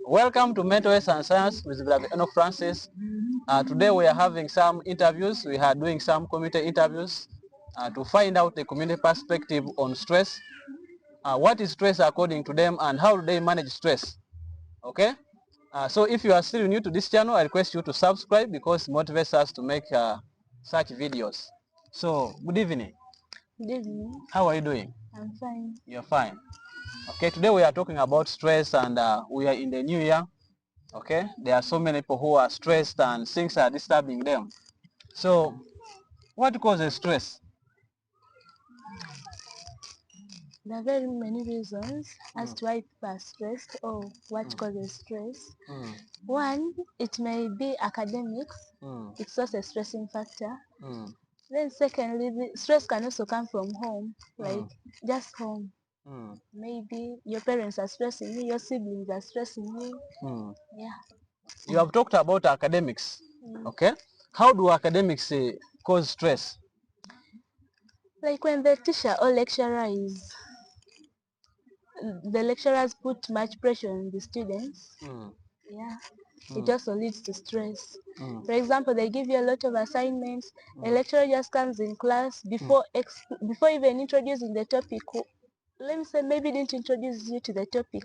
Welcome to Mental Health and Science with Brother Enoch Francis. Today we are having some interviews. We are doing some community interviews to find out the community perspective on stress. What is stress according to them and how do they manage stress? Okay? So if you are still new to this channel, I request you to subscribe because it motivates us to make such videos. So, good evening. Good evening. How are you doing? I'm fine. You're fine. Okay, today we are talking about stress and we are in the new year. Okay, there are so many people who are stressed and things are disturbing them. So, what causes stress? There are very many reasons as to why people are stressed or what causes stress. One, it may be academics. It's also a stressing factor. Then secondly, the stress can also come from home, like just home. Maybe your parents are stressing you, your siblings are stressing you. Yeah. You have talked about academics. Okay, how do academics cause stress? Like when the teacher or lecturer is, the lecturers put much pressure on the students. Yeah. It also leads to stress. For example, they give you a lot of assignments. A lecturer just comes in class before even introducing the topic. Let me say maybe didn't introduce you to the topic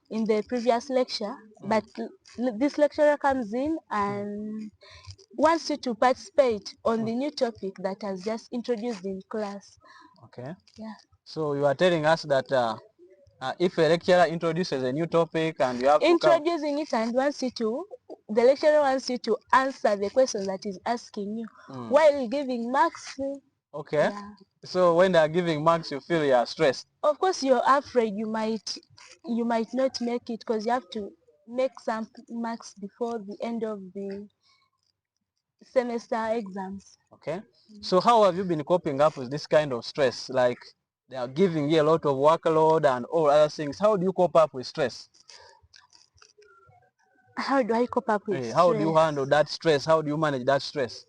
in the previous lecture, but this lecturer comes in and wants you to participate on the new topic that has just introduced in class. Okay. Yeah. So you are telling us that if a lecturer introduces a new topic and you have introducing it and the lecturer wants you to answer the question that is asking you while giving marks. Okay. Yeah. So when they are giving marks, you feel you are stressed. Of course, you're afraid you might not make it because you have to make some marks before the end of the semester exams. Okay. So how have you been coping up with this kind of stress? Like they are giving you a lot of workload and all other things. How do you cope up with stress? How do I cope up with stress? How do you handle that stress? How do you manage that stress?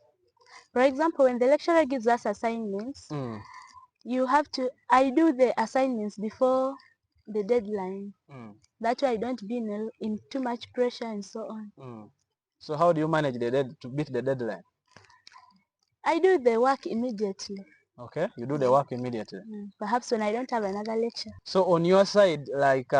For example, when the lecturer gives us assignments, I do the assignments before the deadline. That way I don't be in too much pressure and so on. So how do you manage to beat the deadline? I do the work immediately. Okay, you do the work immediately. Perhaps when I don't have another lecture. So on your side, like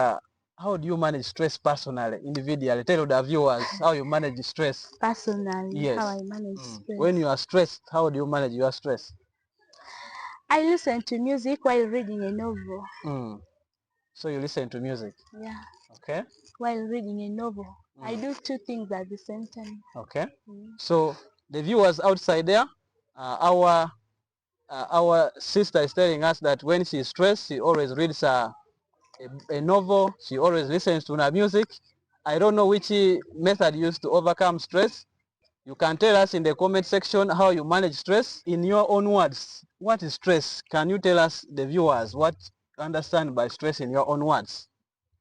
how do you manage stress personally, individually? Tell the viewers how you manage stress. Personally, yes. How I manage stress. When you are stressed, how do you manage your stress? I listen to music while reading a novel. So you listen to music? Yeah. Okay. While reading a novel. I do two things at the same time. Okay. So the viewers outside there, our sister is telling us that when she's stressed, she always reads a novel. She always listens to her music. I don't know which method used to overcome stress. You can tell us in the comment section how you manage stress in your own words. What is stress? Can you tell us, the viewers, what you understand by stress in your own words?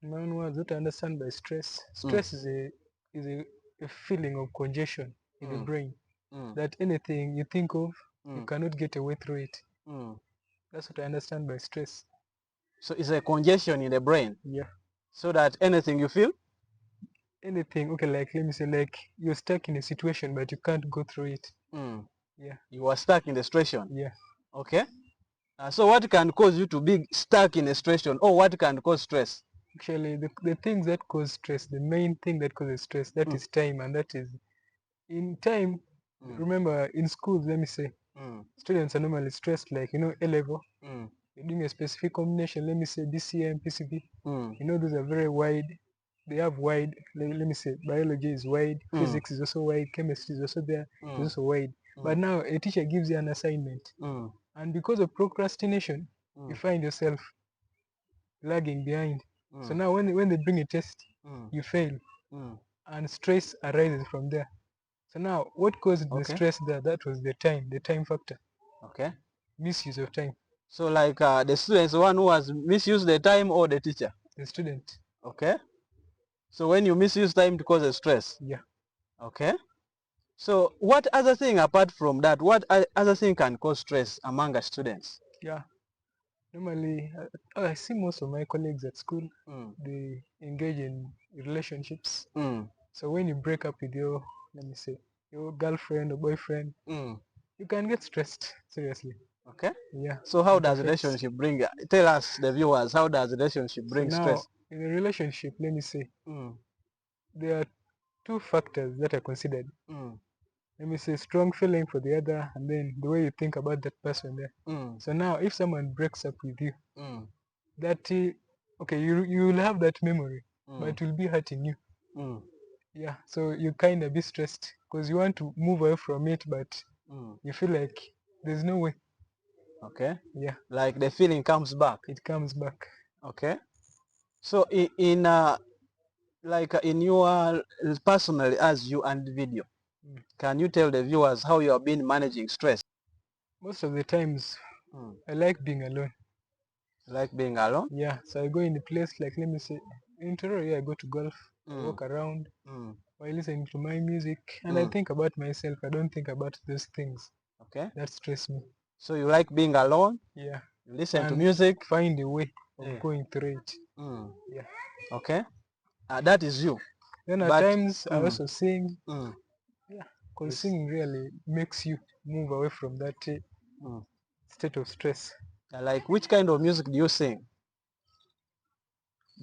In my own words, what I understand by stress, stress is a feeling of congestion in the brain. That anything you think of, you cannot get away through it. That's what I understand by stress. So it's a congestion in the brain? Yeah. So that anything you feel? Anything, okay, like let me say, like you're stuck in a situation but you can't go through it. Yeah. You are stuck in the situation? Yeah. Okay. So what can cause you to be stuck in a situation, or what can cause stress? Actually, the things that cause stress, the main thing that causes stress, that is time, and that is in time. Remember, in schools, let me say, students are normally stressed, like, A level. You're doing a specific combination, let me say DCA and PCB. Those are very wide. They have wide, let me say, biology is wide, physics is also wide, chemistry is also there, is also wide. But now a teacher gives you an assignment, and because of procrastination, you find yourself lagging behind. So now when they bring a test, you fail, and stress arises from there. So now what caused the stress there? That was the time factor. Okay. Misuse of time. So like the student is the one who has misused the time, or the teacher? The student. Okay. So when you misuse time to cause stress? Yeah. Okay. So what other thing apart from that, what other thing can cause stress among the students? Yeah. Normally, I see most of my colleagues at school, they engage in relationships. So when you break up with your, let me say, your girlfriend or boyfriend, you can get stressed, seriously. Okay. Yeah. So how it does affects- relationship bring, tell us, the viewers, how does relationship So bring now, stress? in a relationship, let me say, there are two factors that are considered. Let me say, strong feeling for the other, and then the way you think about that person there. So now, if someone breaks up with you, that okay, you will have that memory, but it will be hurting you. Yeah, so you kind of be stressed because you want to move away from it, but you feel like there's no way. Okay. Yeah, Like the feeling comes back. it comes back. Okay. So in in your personally as you and video, can you tell the viewers how you have been managing stress? Most of the times, I like being alone. Like being alone? Yeah, so I go in a place like, let me say, in Toronto, yeah, I go to golf, I walk around, I listen to my music, and I think about myself. I don't think about those things Okay. that stress me. So you like being alone? Yeah, You listen to and music? find a way of Yeah. going through it. Yeah. Okay. That is you. Then at But times I also sing. mm, Yeah, because singing really makes you move away from that state of stress. like which kind of music do you sing?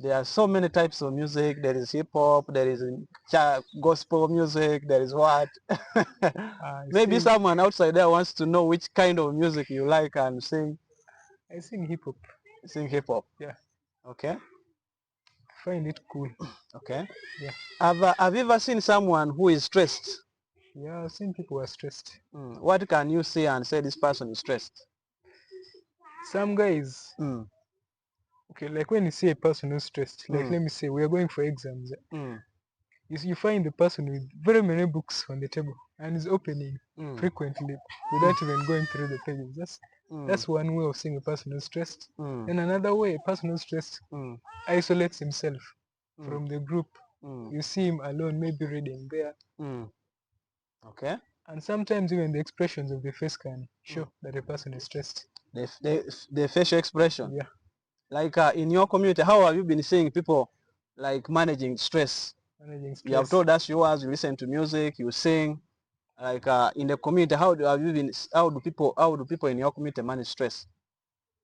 There are so many types of music. There is hip hop, there is gospel music, there is what? Maybe someone outside there wants to know which kind of music you like and sing. I sing hip hop. Sing hip hop. Yeah. Okay. Find it cool. Okay. Yeah. Have you ever seen someone who is stressed? Yeah, I've seen people who are stressed. What can you see and say this person is stressed? Some guys, okay, like when you see a person who's stressed, like let me say we are going for exams. You find the person with very many books on the table and is opening frequently without even going through the pages. That's one way of seeing a person who's stressed. And another way, a person who's stressed isolates himself from the group. You see him alone, maybe reading there. Okay. And sometimes even the expressions of the face can show that a person is stressed. The facial expression. Yeah. Like in your community, how have you been seeing people like managing stress? Managing stress. You have told us yours, you listen to music, you sing. Like in the community, how do people in your community manage stress?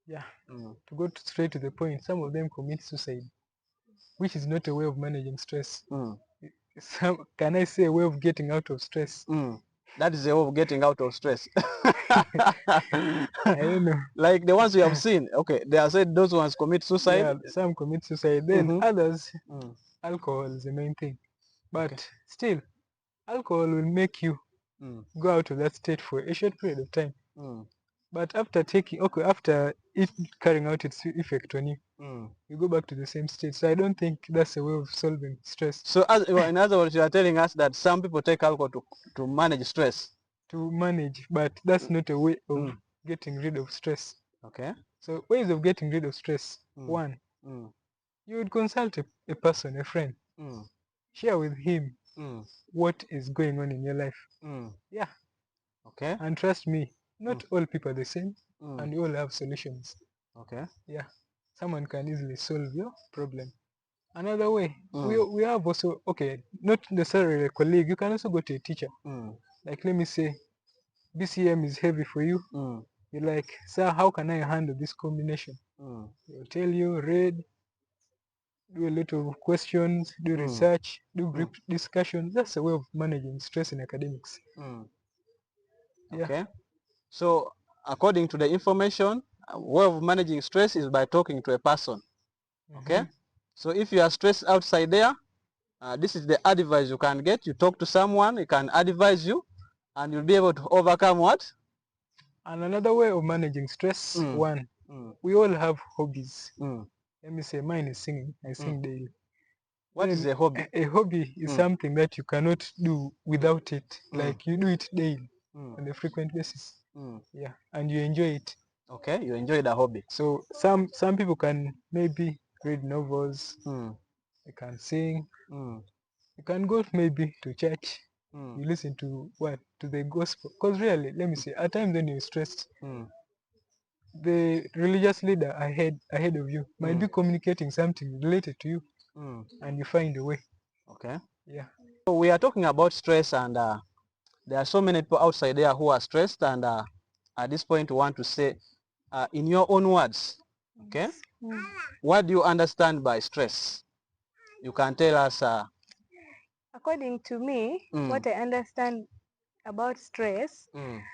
Yeah. To go straight to the point, some of them commit suicide, which is not a way of managing stress. Can I say a way of getting out of stress? That is a way of getting out of stress. I don't know. Like the ones we have seen, okay, they have said those ones commit suicide. Yeah, some commit suicide. Then others, alcohol is the main thing. But still, alcohol will make you go out of that state for a short period of time. But after after it carrying out its effect on you, you go back to the same state. So I don't think that's a way of solving stress. So in other words, you are telling us that some people take alcohol to manage stress. To manage, but that's not a way of getting rid of stress. Okay. So ways of getting rid of stress. One, you would consult a person, a friend. Share with him what is going on in your life. Yeah. Okay. And trust me, not all people are the same, and you all have solutions. Okay. Yeah. Someone can easily solve your problem. Another way, we have also, okay, not necessarily a colleague, you can also go to a teacher. Like let me say, BCM is heavy for you. You're like, sir, how can I handle this combination? They'll tell you, read, do a lot of questions, do research, do group discussion. That's a way of managing stress in academics. Yeah. Okay. So according to the information, way of managing stress is by talking to a person. Okay. So if you are stressed outside there, this is the advice you can get. You talk to someone, he can advise you, and you'll be able to overcome what? And another way of managing stress, one, we all have hobbies. Let me say mine is singing. I sing daily. What is a hobby? A hobby is something that you cannot do without it. Like you do it daily on a frequent basis. Yeah, and you enjoy it. Okay, you enjoy the hobby. So some people can maybe read novels. They can sing. You can go maybe to church. You listen to what? To the gospel. Because really, let me say, at times when you're stressed, the religious leader ahead of you might be communicating something related to you, and you find a way. Okay. Yeah. So we are talking about stress, and there are so many people outside there who are stressed, and at this point we want to say, in your own words, okay, what do you understand by stress? You can tell us. According to me, what I understand about stress,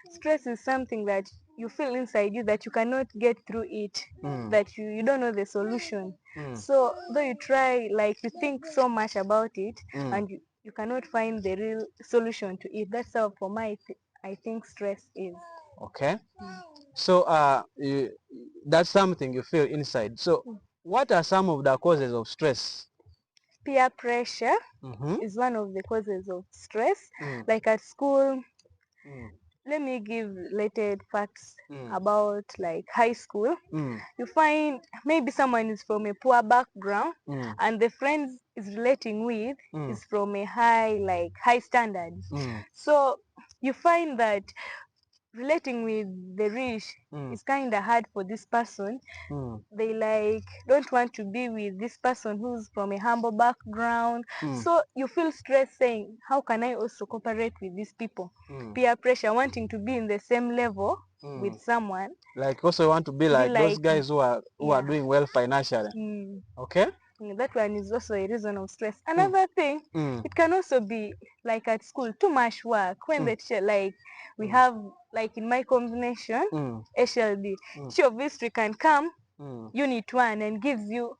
stress is something that you feel inside you that you cannot get through it, that you don't know the solution. So though you try, like you think so much about it, and you cannot find the real solution to it. That's how for my I think stress is. Okay. So that's something you feel inside. So what are some of the causes of stress? Peer pressure is one of the causes of stress. Like at school, let me give related facts about like high school. You find maybe someone is from a poor background, and the friends is relating with is from a high standard. So you find that relating with the rich is kind of hard for this person. They like don't want to be with this person who's from a humble background. So you feel stressed saying, how can I also cooperate with these people? Peer pressure, wanting to be in the same level with someone. Like also want to be like those guys who are doing well financially. Okay. That one is also a reason of stress. Another thing, it can also be like at school, too much work. When the teacher, like we have, like in my combination, HLD, teacher of history can come, unit 1, and gives you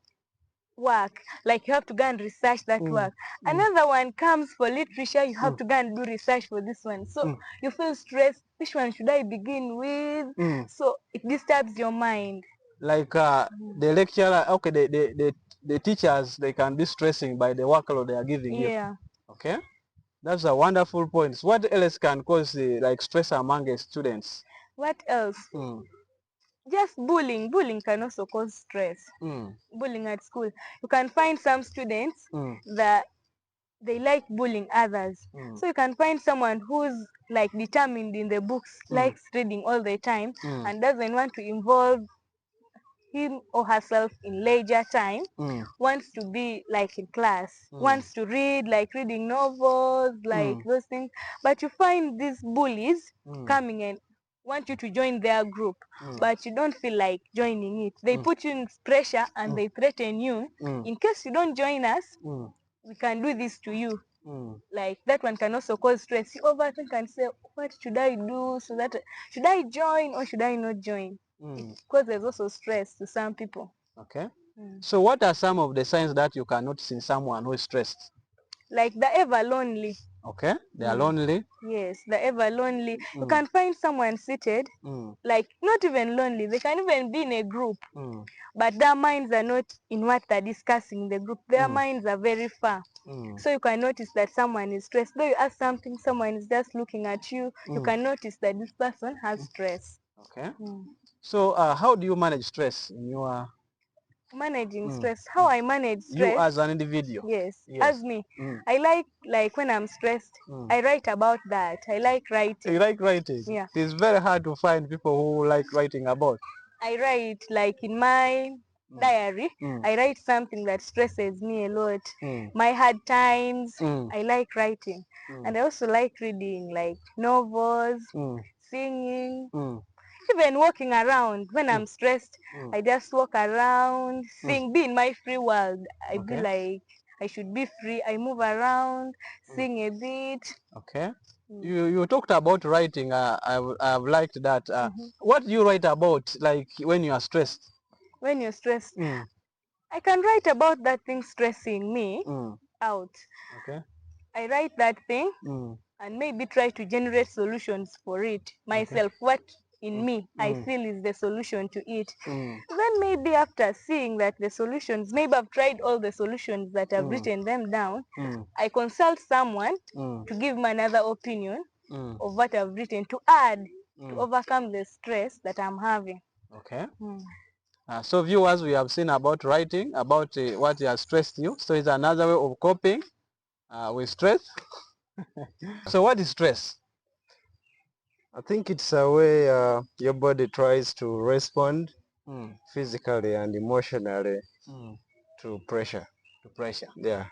work. Like you have to go and research that work. Another one comes for literature, you have to go and do research for this one. So you feel stressed. Which one should I begin with? So it disturbs your mind. Like the lecturer, okay, the teachers, they can be stressing by the workload they are giving you. Yeah. Okay, that's a wonderful point. What else can cause like stress among the students? What else? Just bullying. Bullying can also cause stress. Bullying at school. You can find some students that they like bullying others. So you can find someone who's like determined in the books, likes reading all the time, and doesn't want to involve him or herself in leisure time, wants to be like in class, wants to read, like reading novels, like those things. But you find these bullies coming and want you to join their group, but you don't feel like joining it. They put you in pressure and they threaten you. In case you don't join us, we can do this to you. Like that one can also cause stress. You overthink and say, what should I do? So that should I join or should I not join? Because there's also stress to some people. Okay. So what are some of the signs that you can notice in someone who is stressed? Like the ever lonely. Okay, they are lonely. Yes, the ever lonely. You can find someone seated, like not even lonely. They can even be in a group, but their minds are not in what they're discussing in the group. Their minds are very far. So you can notice that someone is stressed. Though you ask something, someone is just looking at you. You can notice that this person has stress. Okay. So how do you manage stress in your... Managing stress, how I manage stress, you as an individual? Yes. As me, I like when I'm stressed, I write about that. I like writing. You like writing? Yeah. It's very hard to find people who like writing about. I write like in my diary. I write something that stresses me a lot. My hard times, I like writing. And I also like reading like novels, singing, even walking around. When I'm stressed, I just walk around, sing, be in my free world. I be like, I should be free. I move around, sing a bit. Okay. You talked about writing. I've liked that. What do you write about, like when you are stressed? When you're stressed, I can write about that thing stressing me out. Okay. I write that thing and maybe try to generate solutions for it myself. What in me I feel is the solution to it. Then maybe after seeing that the solutions, maybe I've tried all the solutions that I've written them down, I consult someone to give me another opinion of what I've written to add to overcome the stress that I'm having. Okay. So viewers, we have seen about writing, about what has stressed you. So it's another way of coping with stress. So what is stress? I think it's a way your body tries to respond Mm. physically and emotionally Mm. to pressure. To pressure. Yeah,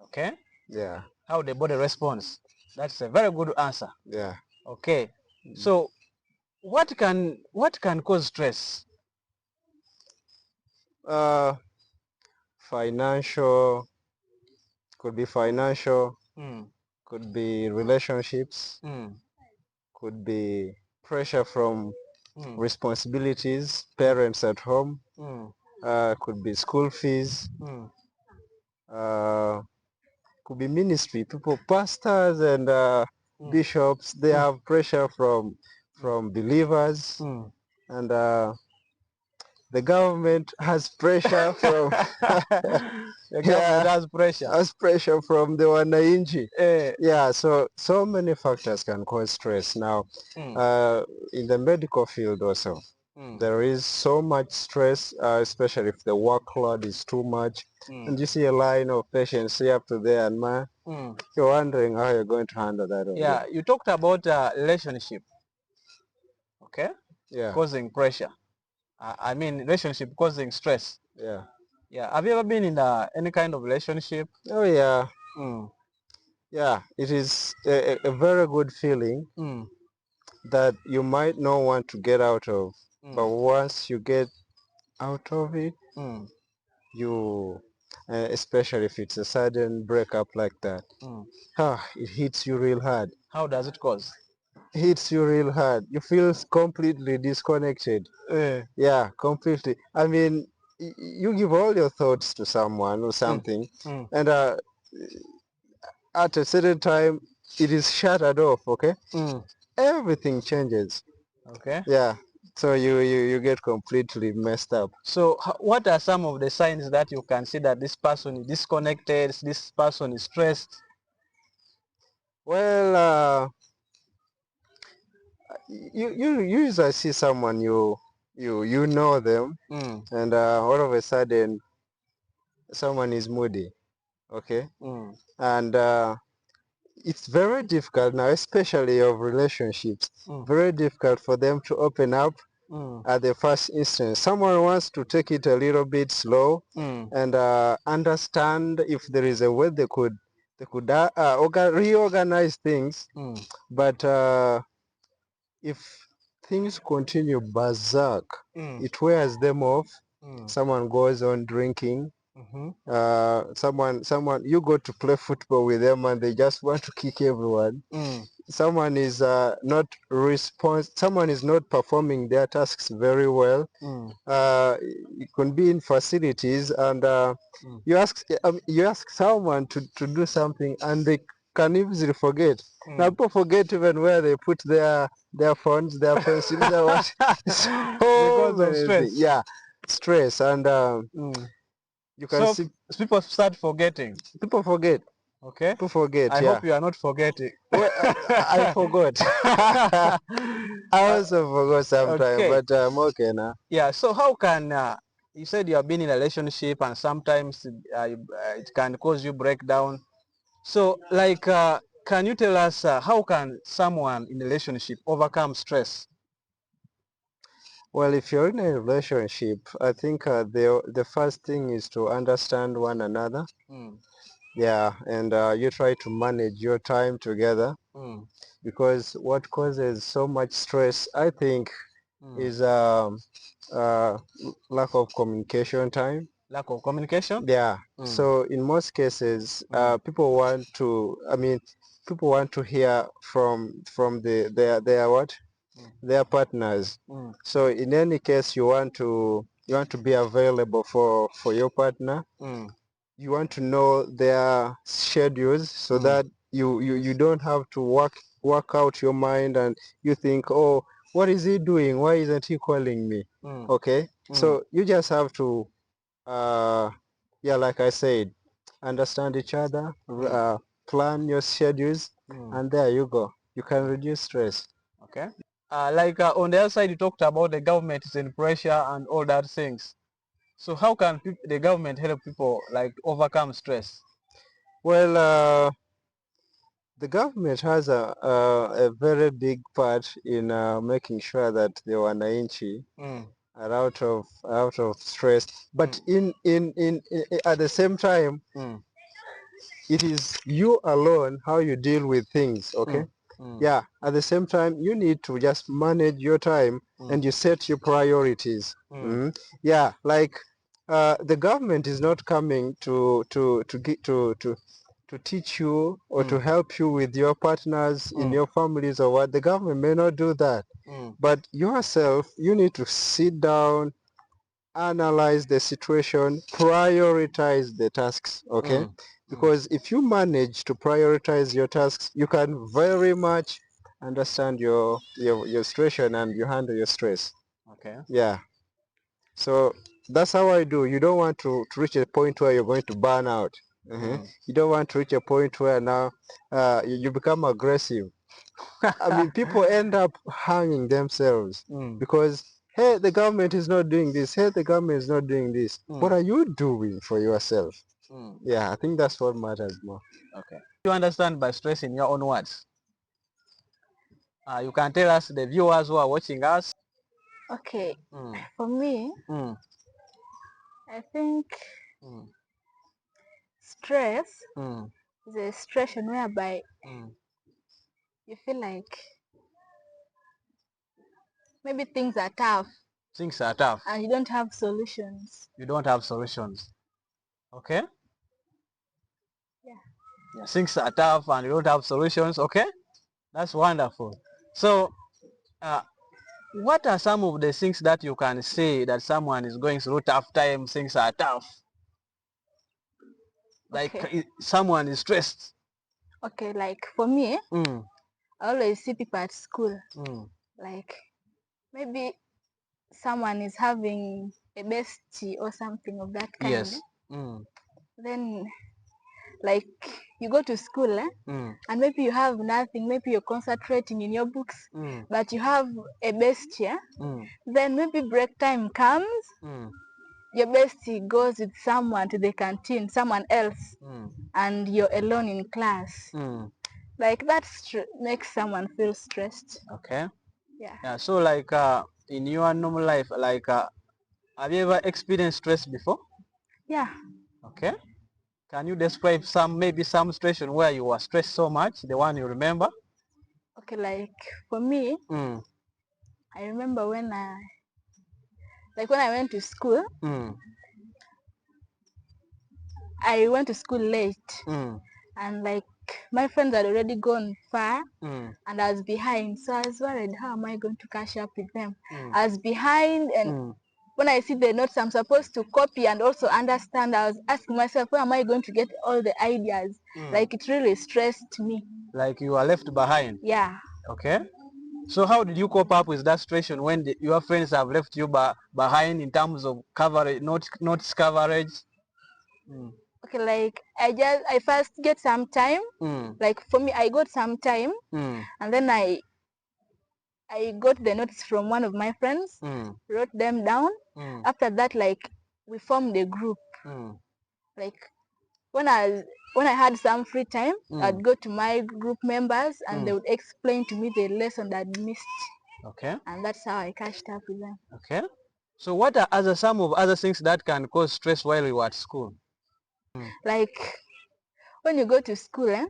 Okay. yeah, How the body responds. That's a very good answer. yeah. Okay. So what can cause stress? Uh, financial, could be financial, Mm. could be relationships, Mm. could be pressure from Mm. responsibilities, parents at home, Mm. could be school fees, Mm. uh, could be ministry, people, pastors and Mm. bishops, they Mm. have pressure from believers, Mm. and the government has pressure from The government yeah, has pressure. has pressure from the wananchi. Eh. Yeah, so many factors can cause stress. Now, Mm. in the medical field also, Mm. there is so much stress, especially if the workload is too much. Mm. And you see a line of patients here up to there, and man, Mm. you're wondering how you're going to handle that all Yeah, day. you talked about relationship, okay, Yeah, causing pressure. I mean relationship causing stress. yeah. Yeah, have you ever been in any kind of relationship? Oh yeah, Mm. yeah. It is a very good feeling Mm. that you might not want to get out of, but Mm. once you get out of it, Mm. you, especially if it's a sudden breakup like that, Mm. it hits you real hard. How does it cause? Hits you real hard. You feel completely disconnected. Eh. Yeah, completely. I mean, you give all your thoughts to someone or Mm. something, Mm. and at a certain time, it is shattered off. Okay, Mm. everything changes. Okay. Yeah, so you get completely messed up. So what are some of the signs that you can see that this person is disconnected, this person is stressed? Well, you usually see someone you know them, Mm. and all of a sudden someone is moody. Okay, Mm. and it's very difficult now, especially of relationships. Mm. Very difficult for them to open up Mm. at the first instance. Someone wants to take it a little bit slow Mm. and understand if there is a way they could reorganize things. Mm. But if things continue berserk, Mm. it wears them off. Mm. Someone goes on drinking. Mm-hmm. Someone, you go to play football with them and they just want to kick everyone. Mm. Someone is someone is not performing their tasks very well. Mm. It can be in facilities, and Mm. you ask someone to do something and they can easily forget. Now Mm. people forget even where they put their phones, their pencils, their what. So Because of many things. stress. Yeah, stress, and Mm. you can So see people start forgetting. people forget. Okay. People forget. I Yeah. hope you are not forgetting. Well, I forgot. I also forgot sometime, Okay. but I'm okay now. Yeah. So how can you said you have been in a relationship and sometimes it can cause you breakdown. So like can you tell us how can someone in a relationship overcome stress? Well, if you're in a relationship, I think the first thing is to understand one another. Mm. Yeah, and you try to manage your time together, Mm. because what causes so much stress, I think, Mm. is uh, lack of communication time. Lack of communication? Yeah. Mm. So in most cases, Mm. people want to. I mean, people want to hear from their what, Mm. their partners. Mm. So in any case, you want to be available for your partner. Mm. You want to know their schedules so Mm. that you don't have to work out your mind and you think, oh, what is he doing? Why isn't he calling me? Mm. Okay. Mm. So you just have to uh, yeah, like I said, understand each other, Mm. plan your schedules, Mm. and there you go. You can reduce stress. Okay. Like on the other side, you talked about the government is in pressure and all that things. So how can the government help people like overcome stress? Well, the government has a very big part in making sure that the wananchi are out of stress. But in at the same time, it is you alone how you deal with things. Okay. Yeah. At the same time, you need to just manage your time and you set your priorities. Yeah. Like the government is not coming to teach you or to help you with your partners in your families or what. The government may not do that. But yourself, you need to sit down, analyze the situation, prioritize the tasks, okay? Because if you manage to prioritize your tasks, you can very much understand your situation and you handle your stress. Okay. Yeah. So that's how I do. You don't want to reach a point where you're going to burn out. You don't want to reach a point where now you become aggressive. I mean, people end up hanging themselves because, hey, the government is not doing this. Hey, the government is not doing this. What are you doing for yourself? Yeah, I think that's what matters more. Okay. You understand by stress in your own words? You can tell us, the viewers who are watching us. Okay. For me, I think stress is a situation whereby you feel like maybe things are tough. Things are tough. And you don't have solutions. You don't have solutions. Okay? Yeah. Things are tough and you don't have solutions. Okay? That's wonderful. So, what are some of the things that you can say that someone is going through tough times, things are tough? Like someone is stressed. Okay, like for me, I always see people at school. Like maybe someone is having a bestie or something of that kind. Yes. Then like you go to school and maybe you have nothing, maybe you're concentrating in your books, but you have a bestie. Then maybe break time comes, your bestie goes with someone to the canteen, someone else, and you're alone in class. Like that makes someone feel stressed. Okay. Yeah. So like in your normal life, like have you ever experienced stress before? Yeah. Okay. Can you describe maybe some situation where you were stressed so much, the one you remember? Okay, like for me, I remember when I went to school, I went to school late, and like my friends had already gone far, and I was behind, so I was worried, how am I going to catch up with them? I was behind, and when I see the notes I'm supposed to copy and also understand, I was asking myself, where am I going to get all the ideas? Like it really stressed me. Like you are left behind? Yeah. Okay. So how did you cope up with that situation when your friends have left you behind in terms of coverage, notes coverage? Okay, like I first get some time. Like for me, I got some time, and then I got the notes from one of my friends, wrote them down. After that, like we formed a group. Like when I had some free time, I'd go to my group members and they would explain to me the lesson that I'd missed. Okay. And that's how I catched up with them. Okay. So what are some of other things that can cause stress while you are at school? Like when you go to school,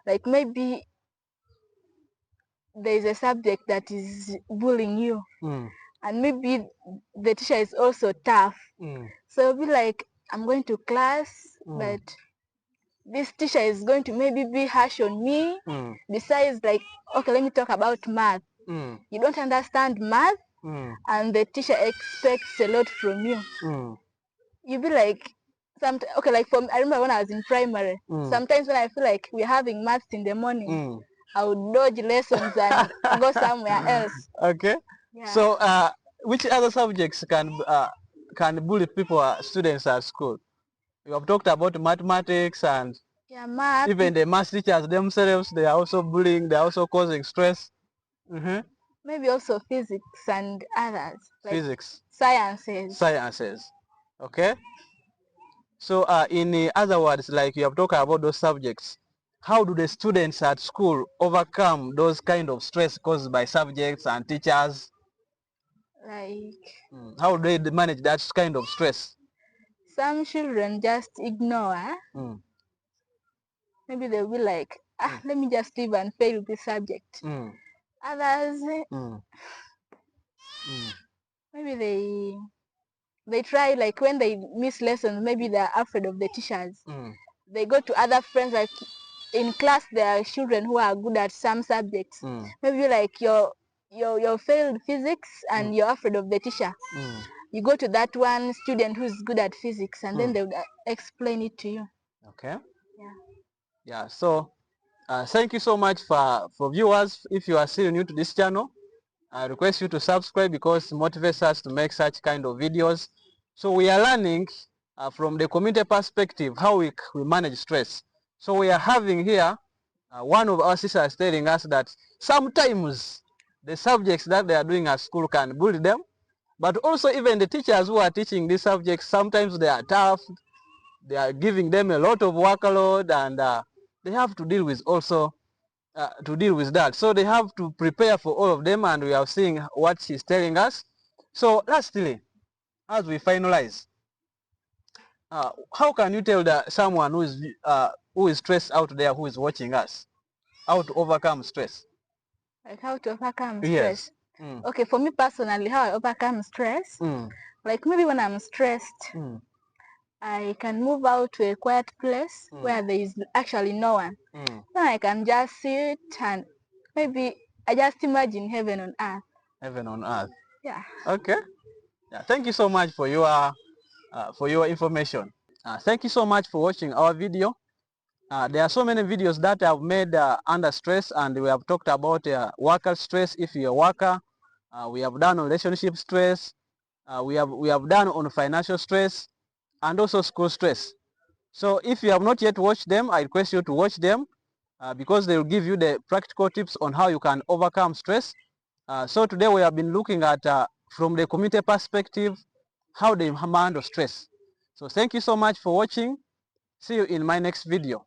like maybe there is a subject that is bullying you, and maybe the teacher is also tough. So you'll be like, I'm going to class, but this teacher is going to maybe be harsh on me. Besides, like, okay, let me talk about math. You don't understand math, and the teacher expects a lot from you. You'll be like, okay, like I remember when I was in primary, sometimes when I feel like we're having maths in the morning, I would dodge lessons and go somewhere else. Okay. Yeah. So which other subjects can bully students at school? You have talked about mathematics and math. Even the math teachers themselves, they are also bullying, they are also causing stress. Maybe also physics and others. Like physics. Sciences. Sciences. Okay. So in other words, like you have talked about those subjects, how do the students at school overcome those kind of stress caused by subjects and teachers? Like How do they manage that kind of stress? some children just ignore. Maybe they'll be like, let me just leave and fail this subject. Others, maybe they try, like when they miss lessons, maybe they're afraid of the teachers. They go to other friends, like in class there are children who are good at some subjects. Maybe like you failed physics and you're afraid of the teacher. You go to that one student who's good at physics, and then they'll explain it to you. Okay. Yeah. Yeah. So thank you so much for viewers. If you are still new to this channel, I request you to subscribe because it motivates us to make such kind of videos. So we are learning from the community perspective how we manage stress. So we are having here one of our sisters telling us that sometimes the subjects that they are doing at school can bully them, but also even the teachers who are teaching these subjects, sometimes they are tough. They are giving them a lot of workload, and they have to deal with also that. So they have to prepare for all of them, and we are seeing what she's telling us. So lastly, as we finalize, how can you tell someone who is stressed out there, who is watching us, how to overcome stress? Like how to overcome Yes. stress. Okay, for me personally, how I overcome stress, like maybe when I'm stressed, I can move out to a quiet place where there is actually no one. Then I can just sit and maybe I just imagine heaven on earth. Heaven on earth. Yeah. Okay. Yeah. Thank you so much for your information. Thank you so much for watching our video. There are so many videos that I've made under stress, and we have talked about worker stress if you're a worker. We have done on relationship stress. We have done on financial stress and also school stress. So if you have not yet watched them, I request you to watch them because they will give you the practical tips on how you can overcome stress. So today we have been looking at from the community perspective how they handle stress. So thank you so much for watching. See you in my next video.